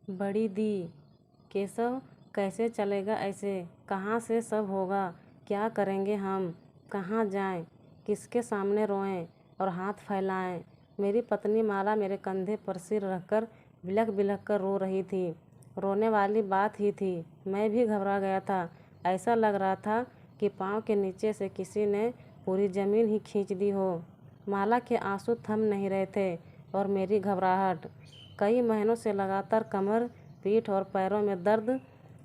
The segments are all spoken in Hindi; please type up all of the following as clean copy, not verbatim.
बड़ी दी, केशव कैसे चलेगा ऐसे? कहाँ से सब होगा? क्या करेंगे हम? कहाँ जाएं? किसके सामने रोएं और हाथ फैलाएं? मेरी पत्नी माला मेरे कंधे पर सिर रखकर बिलख बिलख कर रो रही थी। रोने वाली बात ही थी। मैं भी घबरा गया था। ऐसा लग रहा था कि पाँव के नीचे से किसी ने पूरी ज़मीन ही खींच दी हो। माला के आंसू थम नहीं रहे थे और मेरी घबराहट। कई महीनों से लगातार कमर, पीठ और पैरों में दर्द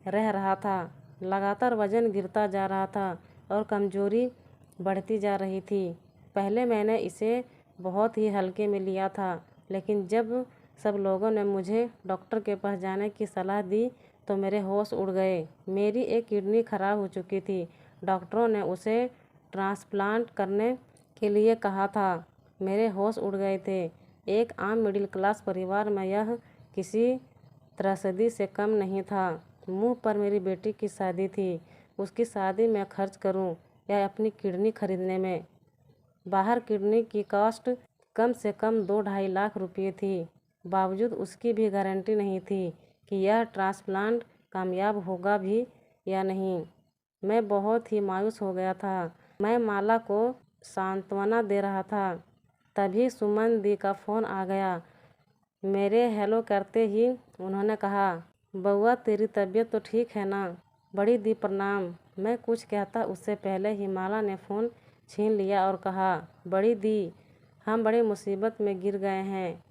रह रहा था। लगातार वजन गिरता जा रहा था और कमजोरी बढ़ती जा रही थी। पहले मैंने इसे बहुत ही हल्के में लिया था, लेकिन जब सब लोगों ने मुझे डॉक्टर के पास जाने की सलाह दी तो मेरे होश उड़ गए। मेरी एक किडनी खराब हो चुकी थी। डॉक्टरों ने उसे ट्रांसप्लांट करने के लिए कहा था। मेरे होश उड़ गए थे। एक आम मिडिल क्लास परिवार में यह किसी त्रसदी से कम नहीं था। मुंह पर मेरी बेटी की शादी थी। उसकी शादी में खर्च करूं या अपनी किडनी खरीदने में? बाहर किडनी की कॉस्ट कम से कम 2-2.5 लाख रुपये थी। बावजूद उसकी भी गारंटी नहीं थी कि यह ट्रांसप्लांट कामयाब होगा भी या नहीं। मैं बहुत ही मायूस हो गया था। मैं माला को सांत्वना दे रहा था, तभी सुमन दी का फ़ोन आ गया। मेरे हेलो करते ही उन्होंने कहा, बउआ तेरी तबीयत तो ठीक है ना? बड़ी दी प्रणाम। मैं कुछ कहता उससे पहले ही माला ने फ़ोन छीन लिया और कहा, बड़ी दी, हम बड़ी मुसीबत में गिर गए हैं।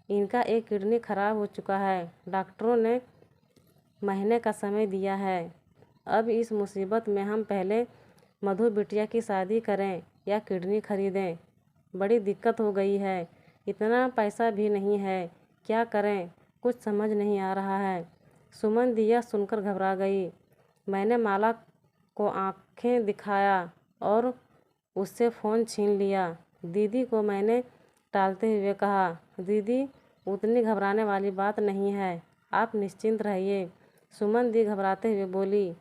इनका एक किडनी खराब हो चुका है। डॉक्टरों ने महीने का समय दिया है। अब इस मुसीबत में हम पहले मधु बिटिया की शादी करें या किडनी खरीदें? बड़ी दिक्कत हो गई है। इतना पैसा भी नहीं है। क्या करें? कुछ समझ नहीं आ रहा है। सुमन दी यह सुनकर घबरा गई। मैंने माला को आंखें दिखाया और उससे फ़ोन छीन लिया। दीदी को मैंने टालते हुए कहा, दीदी उतनी घबराने वाली बात नहीं है, आप निश्चिंत रहिए। सुमन दी घबराते हुए बोली,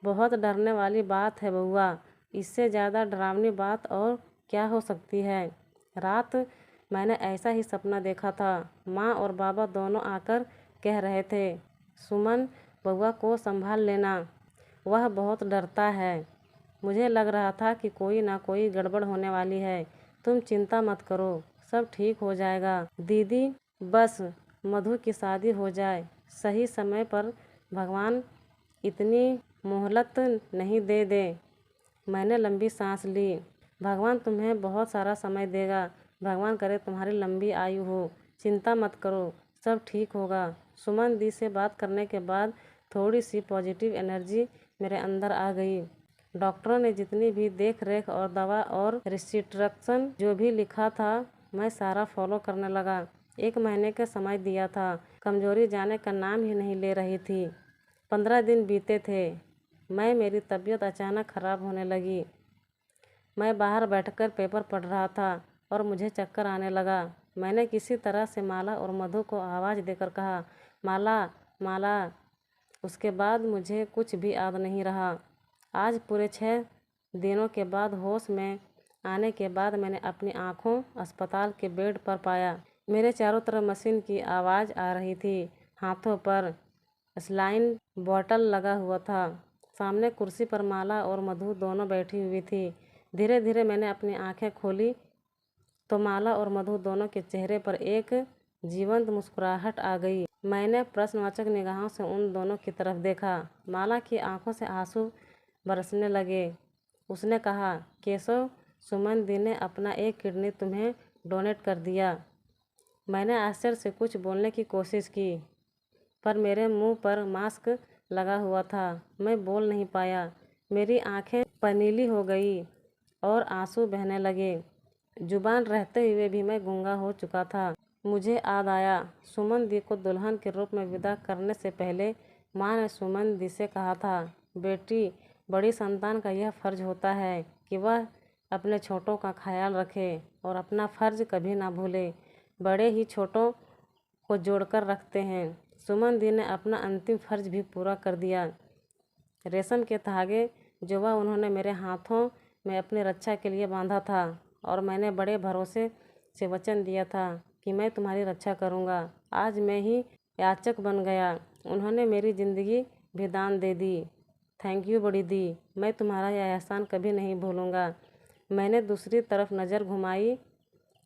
बहुत डरने वाली बात है बउआ। इससे ज़्यादा डरावनी बात और क्या हो सकती है? रात मैंने ऐसा ही सपना देखा था। माँ और बाबा दोनों आकर कह रहे थे, सुमन बउआ को संभाल लेना, वह बहुत डरता है। मुझे लग रहा था कि कोई ना कोई गड़बड़ होने वाली है। तुम चिंता मत करो, सब ठीक हो जाएगा दीदी। बस मधु की शादी हो जाए सही समय पर, भगवान इतनी मोहलत नहीं दे दे। मैंने लंबी सांस ली। भगवान तुम्हें बहुत सारा समय देगा। भगवान करे तुम्हारी लंबी आयु हो। चिंता मत करो, सब ठीक होगा। सुमन दी से बात करने के बाद थोड़ी सी पॉजिटिव एनर्जी मेरे अंदर आ गई। डॉक्टरों ने जितनी भी देख रेख और दवा और रिस्ट्रिक्शन जो भी लिखा था, मैं सारा फॉलो करने लगा। 1 महीने का समय दिया था। कमजोरी जाने का नाम ही नहीं ले रही थी। 15 दिन बीते थे। मेरी तबीयत अचानक ख़राब होने लगी। मैं बाहर बैठकर पेपर पढ़ रहा था और मुझे चक्कर आने लगा। मैंने किसी तरह से माला और मधु को आवाज़ देकर कहा, माला माला। उसके बाद मुझे कुछ भी याद नहीं रहा। आज पूरे 6 दिनों के बाद होश में आने के बाद मैंने अपनी आँखों अस्पताल के बेड पर पाया। मेरे चारों तरफ मशीन की आवाज़ आ रही थी। हाथों पर सलाइन बॉटल लगा हुआ था। सामने कुर्सी पर माला और मधु दोनों बैठी हुई थी। धीरे धीरे मैंने अपनी आंखें खोली तो माला और मधु दोनों के चेहरे पर एक जीवंत मुस्कुराहट आ गई। मैंने प्रश्नवाचक निगाहों से उन दोनों की तरफ देखा। माला की आंखों से आंसू बरसने लगे। उसने कहा, केशव, सुमन दी ने अपना एक किडनी तुम्हें डोनेट कर दिया। मैंने आश्चर्य से कुछ बोलने की कोशिश की, पर मेरे मुंह पर मास्क लगा हुआ था। मैं बोल नहीं पाया। मेरी आंखें पनीली हो गई और आंसू बहने लगे। जुबान रहते हुए भी मैं गूंगा हो चुका था। मुझे याद आया, सुमन दी को दुल्हन के रूप में विदा करने से पहले माँ ने सुमन दी से कहा था, बेटी, बड़ी संतान का यह फर्ज होता है कि वह अपने छोटों का ख्याल रखे और अपना फर्ज कभी ना भूले। बड़े ही छोटों को जोड़कर रखते हैं। सुमन दी ने अपना अंतिम फर्ज भी पूरा कर दिया। रेशम के धागे जो वह उन्होंने मेरे हाथों में अपनी रक्षा के लिए बांधा था, और मैंने बड़े भरोसे से वचन दिया था कि मैं तुम्हारी रक्षा करूंगा। आज मैं ही याचक बन गया। उन्होंने मेरी ज़िंदगी भी दान दे दी। थैंक यू बड़ी दी, मैं तुम्हारा यह एहसान कभी नहीं भूलूँगा। मैंने दूसरी तरफ नज़र घुमाई,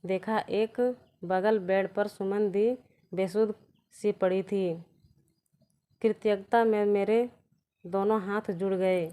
देखा एक बगल बेड पर सुमन दी बेसुध सी पड़ी थी। कृतज्ञता में मेरे दोनों हाथ जुड़ गए।